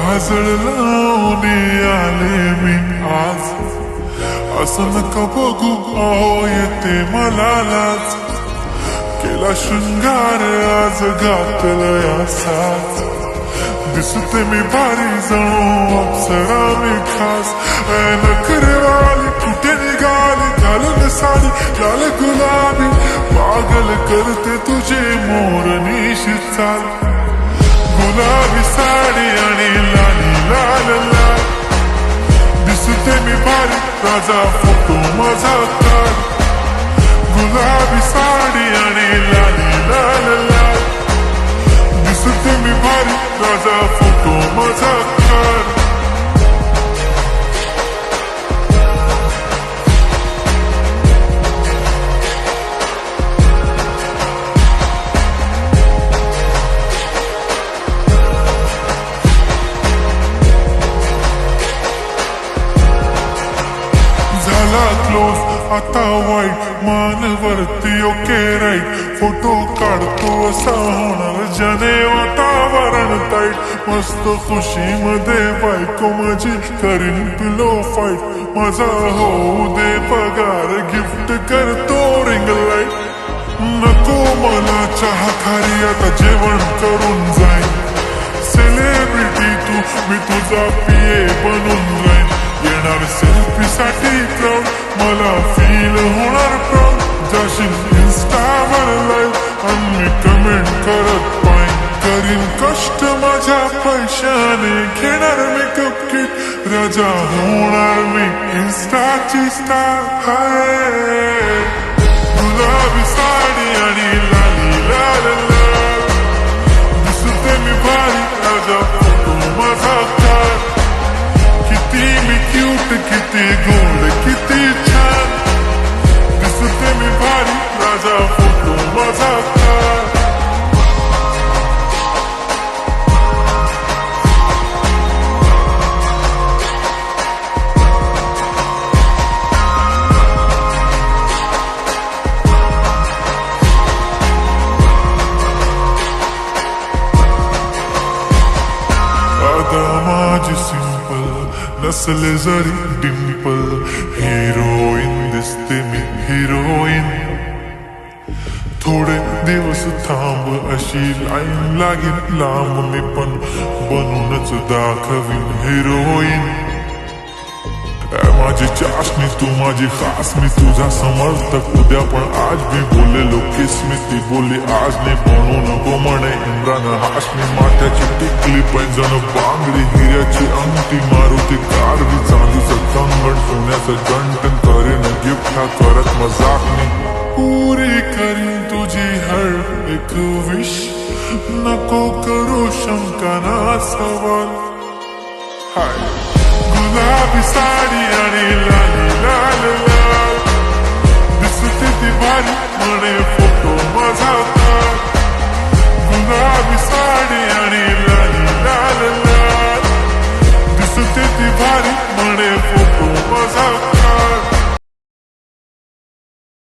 काजळ लावून आले मी आज, असं नका बघू अहो येते मला लाज, केला शृंगार आज घातलंय असाच, दिसते मी भारी जणू अप्सरा मी खास, नखरेवाली कुठे निघाली घालून साडी लाल गुलाबी, पागल करते तुझे मोरनीशी चाल, गुलाबी साडी आणि लाली लाल लाल, दिसते मी भारी राजा फोटो माझा काढ, गुलाबी साडी आणि लाली लाल लाल, दिसते मी भारी राजा फोटो माझा काढ. क्लोज आता वाईट मानवरती ओके राईट, फोटो काढतो असा होणार जने वातावरण ताईट, मस्त खुशी मध्ये बायको माझी करीन पिलो फाईट, माझा होऊ दे पगार गिफ्ट करतो रिंग लाईट, नको मला चहा खारी आता जेवण करून जाईन, सेलिब्रिटी तू मी तुझा पिये बनून जाईन, येणार सेल्फी साठी प्राऊड मला फील होणार प्राऊड, जाशील इन्स्टावर लाईव्ह आणि मी कमेंट करत पाहिन, करीन कष्ट माझ्या पैशाने घेणार मेकअप किट, राजा होणार मी इन्स्टाची स्टार. हाय गुलाबी साडी आणि लाली लाल लाल, दिसते मी भारी राजा फोटो माझा काढ, किती मी क्यूट किती गोड किती छान, दिसते मी भारी राजा फोटो माझा काढ. आता माझी सिंपल नसले जरी डिंपल, हिरोईन दिसते मी हिरोईन, थोडे दिवस थांब अशी लाईन लागेल लांब, मी पण बनूनच दाखवीन हिरोईन, माझी चाशनी तू माझी खास, मी तुझा समर्थक उद्या पण आज भी बोलेलो किसमी, ती बोली आज नाही बनू नको म्हणे इम्रान हाशमी, माथ्याची टिकली पैंजण बांगडी हिऱ्याची अंगठी, मारुती कारवी चांदीचं कंगण सोन्याचं गंटन, करीन गिफ्ट हा करत मजाक मी, पुरी करीन तुझी हर एक विश, नको करू शंका ना सवाल. हाय गुलाबी साडी आणि लाली लाल लाल, दिसते ती भारी म्हणे फोटो